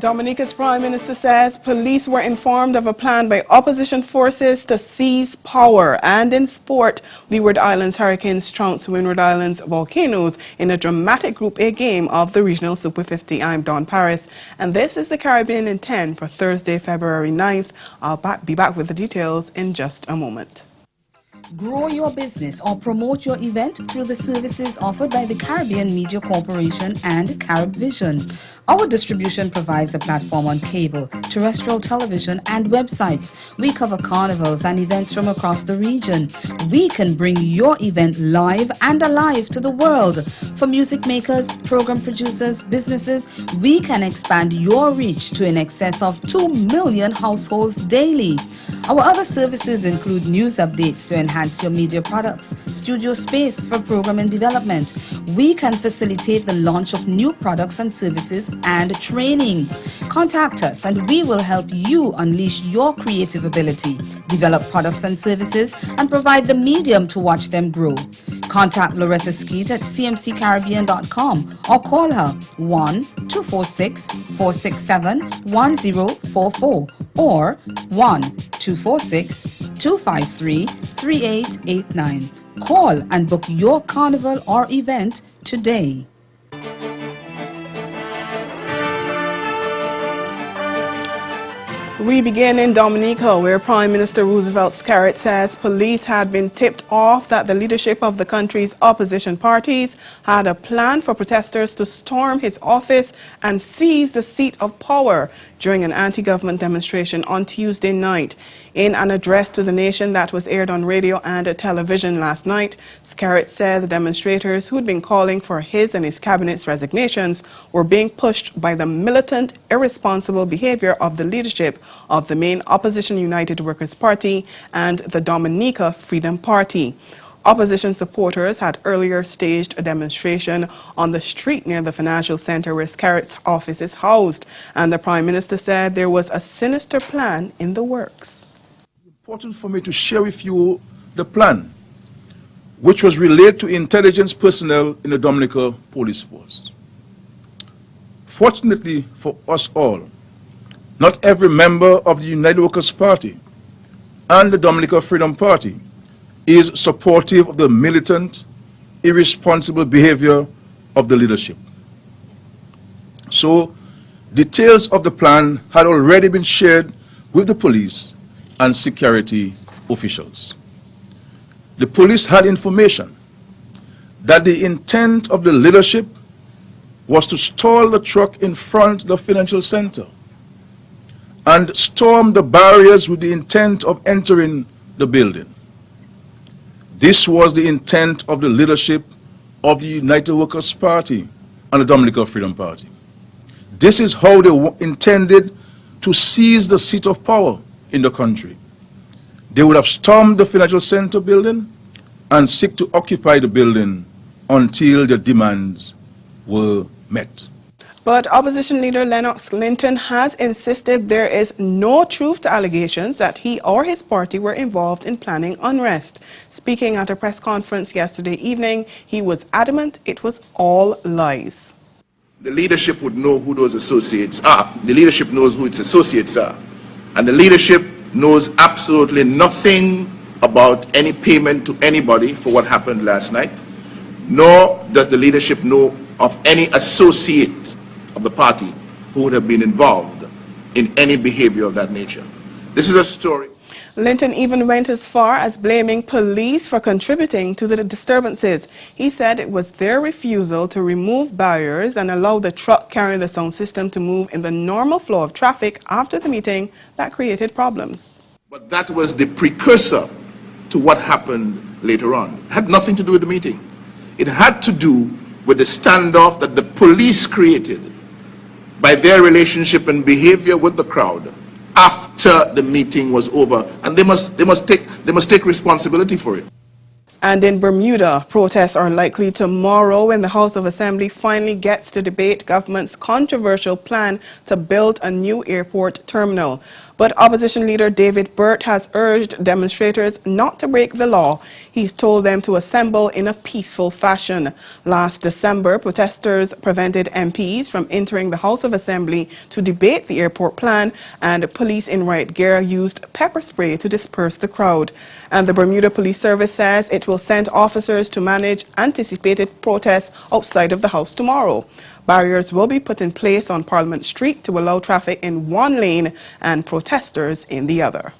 Dominica's Prime Minister says police were informed of a plan by opposition forces to seize power. And in sport, Leeward Islands Hurricanes trounced Windward Islands Volcanoes in a dramatic Group A game of the Regional Super 50. I'm Dawn Paris, and this is the Caribbean in 10 for Thursday, February 9th. I'll be back with the details in just a moment. Grow your business or promote your event through the services offered by the Caribbean Media Corporation and CaribVision. Our distribution provides a platform on cable, terrestrial television, and websites. We cover carnivals and events from across the region. We can bring your event live and alive to the world. For music makers, program producers, businesses, we can expand your reach to in excess of 2 million households daily. Our other services include news updates to enhance your media products, studio space for program and development. We can facilitate the launch of new products and services and training. Contact us and we will help you unleash your creative ability, develop products and services, and provide the medium to watch them grow. Contact Loretta Skeet at cmccaribbean.com or call her 1-246-467-1044 or 1-246-253-3889. Call and book your carnival or event today. We begin in Dominica, where Prime Minister Roosevelt Skerrit says police had been tipped off that the leadership of the country's opposition parties had a plan for protesters to storm his office and seize the seat of power during an anti-government demonstration on Tuesday night. In an address to the nation that was aired on radio and television last night, Skerrit said the demonstrators who'd been calling for his and his cabinet's resignations were being pushed by the militant, irresponsible behavior of the leadership of the main opposition United Workers' Party and the Dominica Freedom Party. Opposition supporters had earlier staged a demonstration on the street near the financial center where Skerrit's office is housed, and the Prime Minister said there was a sinister plan in the works. It's important for me to share with you the plan, which was relayed to intelligence personnel in the Dominica Police Force. Fortunately for us all, not every member of the United Workers' Party and the Dominica Freedom Party is supportive of the militant, irresponsible behavior of the leadership. So, details of the plan had already been shared with the police and security officials. The police had information that the intent of the leadership was to stall the truck in front of the financial center and storm the barriers with the intent of entering the building. This was the intent of the leadership of the United Workers' Party and the Dominica Freedom Party. This is how they intended to seize the seat of power in the country. They would have stormed the financial center building and seek to occupy the building until their demands were met. But opposition leader Lennox Linton has insisted there is no truth to allegations that he or his party were involved in planning unrest. Speaking at a press conference yesterday evening, he was adamant it was all lies. The leadership would know who those associates are. The leadership knows who its associates are. And the leadership knows absolutely nothing about any payment to anybody for what happened last night, nor does the leadership know of any associate of the party who would have been involved in any behavior of that nature. This is a story. Linton even went as far as blaming police for contributing to the disturbances. He said it was their refusal to remove barriers and allow the truck carrying the sound system to move in the normal flow of traffic after the meeting that created problems. But that was the precursor to what happened later on. It had nothing to do with the meeting. It had to do with the standoff that the police created by their relationship and behavior with the crowd after the meeting was over, and they must take responsibility for it. And in Bermuda, protests are likely tomorrow when the House of Assembly finally gets to debate government's controversial plan to build a new airport terminal. But opposition leader David Burt has urged demonstrators not to break the law. He's told them to assemble in a peaceful fashion. Last December, protesters prevented MPs from entering the House of Assembly to debate the airport plan, and police in riot gear used pepper spray to disperse the crowd. And the Bermuda Police Service says it will send officers to manage anticipated protests outside of the House tomorrow. Barriers will be put in place on Parliament Street to allow traffic in one lane and protesters in the other.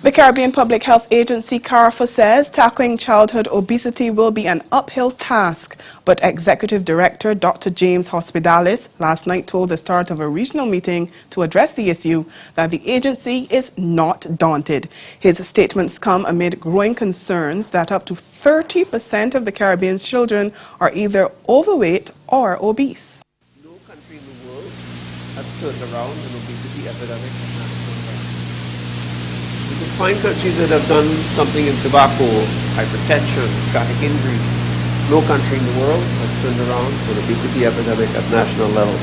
The Caribbean Public Health Agency, CARPHA, says tackling childhood obesity will be an uphill task, but Executive Director Dr. James Hospitalis last night told the start of a regional meeting to address the issue that the agency is not daunted. His statements come amid growing concerns that up to 30% of the Caribbean's children are either overweight or obese. No country in the world has turned around an obesity epidemic. You can find countries that have done something in tobacco, hypertension, traffic injury. No country in the world has turned around an obesity epidemic at national level.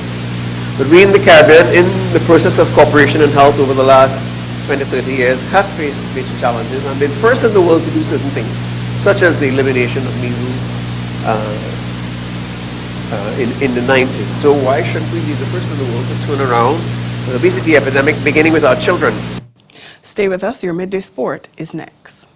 But we in the Caribbean, in the process of cooperation and health over the last 20, 30 years, have faced major challenges and been first in the world to do certain things, such as the elimination of measles in the 90s. So why shouldn't we be the first in the world to turn around an obesity epidemic, beginning with our children? Stay with us. Your Midday Sport is next.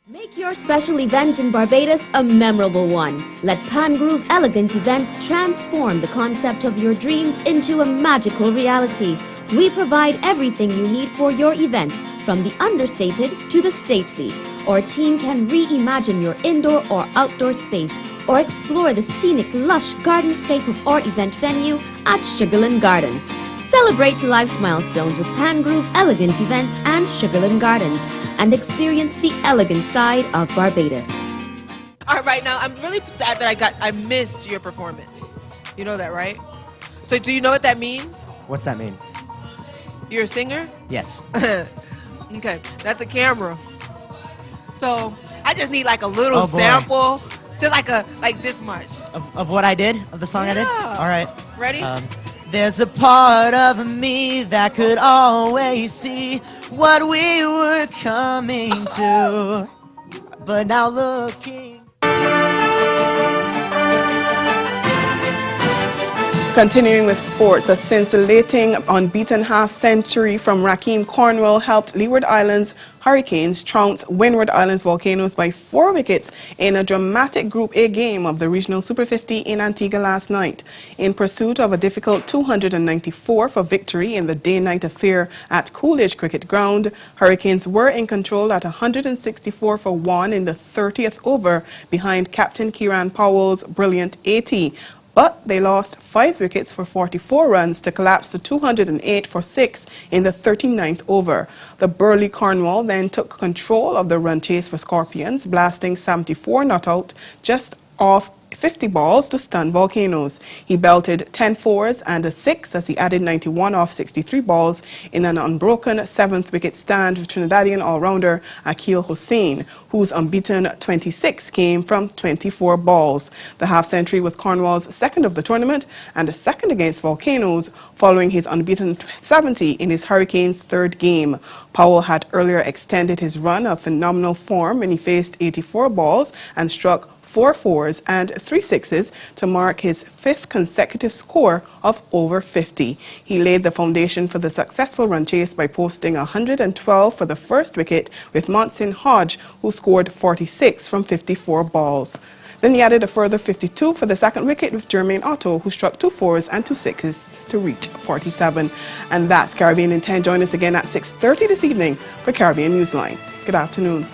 Make your special event in Barbados a memorable one. Let Pangrove Elegant Events transform the concept of your dreams into a magical reality. We provide everything you need for your event, from the understated to the stately. Our team can reimagine your indoor or outdoor space, or explore the scenic, lush gardenscape of our event venue at Sugarland Gardens. Celebrate life's milestones with Pangrove Elegant Events and Sugarland Gardens, and experience the elegant side of Barbados. All right, now I'm really sad that I missed your performance. You know that, right? So do you know what that means? What's that mean? You're a singer? Yes. Okay, that's a camera. So I just need like a little Oh, boy. sample, just like this much. Of what I did? Of the song I did? Yeah. All right. Ready? There's a part of me that could always see what we were coming to, but now looking. Continuing with sports, a scintillating unbeaten half-century from Rakeem Cornwell helped Leeward Islands Hurricanes trounce Windward Islands Volcanoes by 4 wickets in a dramatic Group A game of the Regional Super 50 in Antigua last night. In pursuit of a difficult 294 for victory in the day-night affair at Coolidge Cricket Ground, Hurricanes were in control at 164 for 1 in the 30th over behind captain Kieran Powell's brilliant 80. But they lost 5 wickets for 44 runs to collapse to 208 for 6 in the 39th over. The burly Cornwall then took control of the run chase for Scorpions, blasting 74 not out just off 50 balls to stun Volcanoes. He belted 10 fours and a 6 as he added 91 off 63 balls in an unbroken 7th wicket stand with Trinidadian all-rounder Akil Hussain, whose unbeaten 26 came from 24 balls. The half-century was Cornwall's second of the tournament and a second against Volcanoes, following his unbeaten 70 in his Hurricanes' third game. Powell had earlier extended his run of phenomenal form when he faced 84 balls and struck 4 fours and 3 sixes to mark his 5th consecutive score of over 50. He laid the foundation for the successful run chase by posting 112 for the first wicket with Monson Hodge, who scored 46 from 54 balls. Then he added a further 52 for the second wicket with Jermaine Otto, who struck 2 fours and 2 sixes to reach 47. And that's Caribbean in 10. Join us again at 6:30 this evening for Caribbean Newsline. Good afternoon.